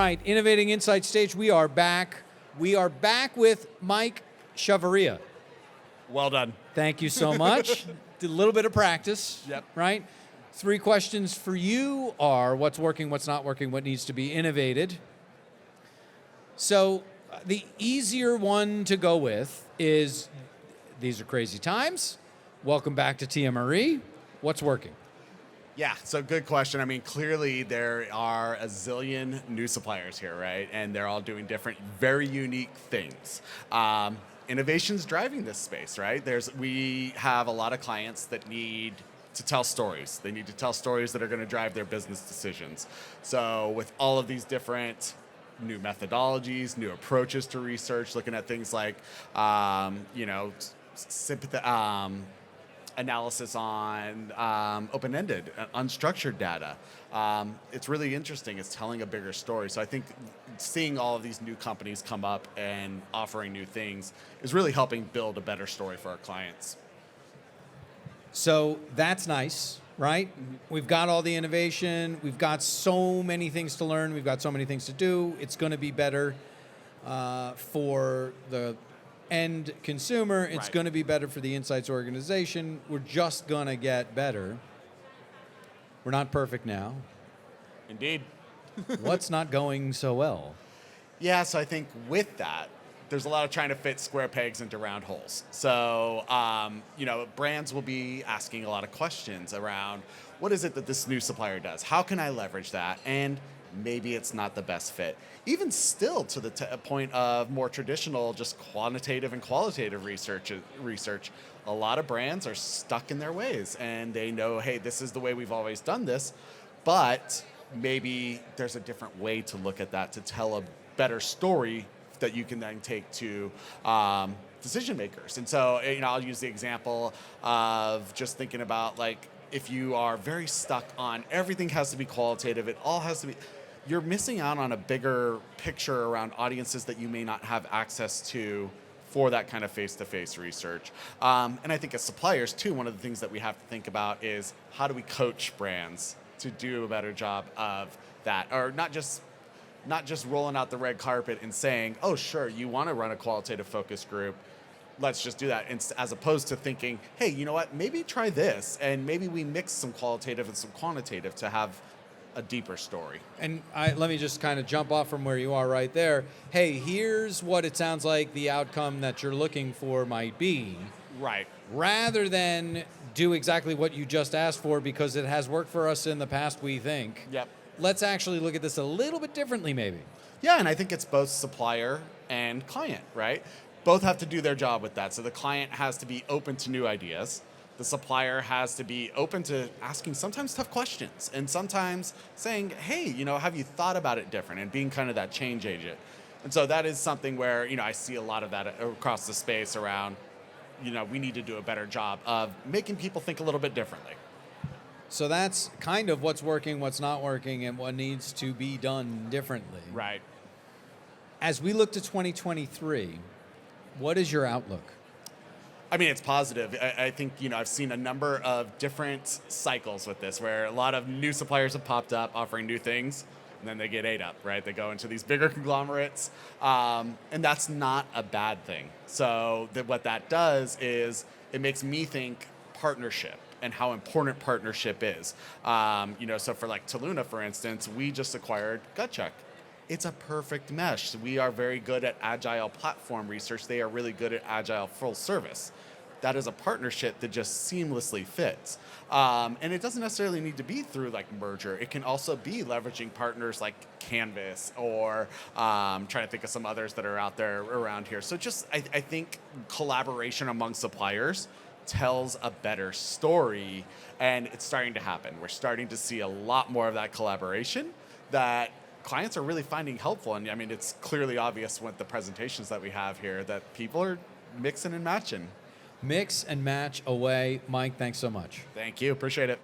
right, Innovating Insight stage, we are back. We are back with Mike Chavarria. Well done. Thank you so much. Did a little bit of practice, Yep. right? 3 questions for you are what's working, what's not working, what needs to be innovated. So the easier one to go with is, these are crazy times. Welcome back to TMRE. What's working? Yeah, so good question. I mean, clearly there are a zillion new suppliers here, right? And they're all doing different, very unique things. Innovation's driving this space, right? We have a lot of clients that need to tell stories. They need to tell stories that are going to drive their business decisions. So with all of these different new methodologies, new approaches to research, looking at things like, analysis on open-ended, unstructured data. It's really interesting. It's telling a bigger story. So I think seeing all of these new companies come up and offering new things is really helping build a better story for our clients. So that's nice, right? Mm-hmm. We've got all the innovation. We've got so many things to learn. We've got so many things to do. It's going to be better for the end consumer. It's Right. going to be better for the insights organization. We're just going to get better. We're not perfect now. Indeed. What's not going so well? Yeah, so I think with that, there's a lot of trying to fit square pegs into round holes. So, brands will be asking a lot of questions around what is it that this new supplier does? How can I leverage that? And maybe it's not the best fit. Even still to the point of more traditional, just quantitative and qualitative research, a lot of brands are stuck in their ways and they know, hey, this is the way we've always done this, but maybe there's a different way to look at that to tell a better story that you can then take to decision makers. And so, I'll use the example of just thinking about like, if you are very stuck on everything has to be qualitative, it all has to be, you're missing out on a bigger picture around audiences that you may not have access to for that kind of face-to-face research. And I think as suppliers too, one of the things that we have to think about is how do we coach brands to do a better job of that, or not just rolling out the red carpet and saying, oh, sure, you want to run a qualitative focus group, let's just do that, as opposed to thinking, hey, you know what, maybe try this, and maybe we mix some qualitative and some quantitative to have a deeper story. And let me just kind of jump off from where you are right there. Hey, here's what it sounds like the outcome that you're looking for might be. Right. Rather than do exactly what you just asked for because it has worked for us in the past, we think. Yep. Let's actually look at this a little bit differently, maybe. Yeah, and I think it's both supplier and client, right? Both have to do their job with that. So the client has to be open to new ideas. The supplier has to be open to asking sometimes tough questions and sometimes saying, hey, have you thought about it different, and being kind of that change agent. And so that is something where, I see a lot of that across the space around, we need to do a better job of making people think a little bit differently. So that's kind of what's working, what's not working, and what needs to be done differently. Right. As we look to 2023, what is your outlook? I mean, it's positive. I think, I've seen a number of different cycles with this where a lot of new suppliers have popped up offering new things, and then they get ate up, right? They go into these bigger conglomerates, and that's not a bad thing. So what that does is it makes me think partnership and how important partnership is. So for like Toluna, for instance, we just acquired GutCheck. It's a perfect mesh. We are very good at agile platform research. They are really good at agile full service. That is a partnership that just seamlessly fits. And it doesn't necessarily need to be through like merger. It can also be leveraging partners like Canvas or trying to think of some others that are out there around here. So I think collaboration among suppliers tells a better story, and it's starting to happen. We're starting to see a lot more of that collaboration that clients are really finding helpful. And I mean, it's clearly obvious with the presentations that we have here that people are mixing and matching. Mix and match away. Mike, thanks so much. Thank you. Appreciate it.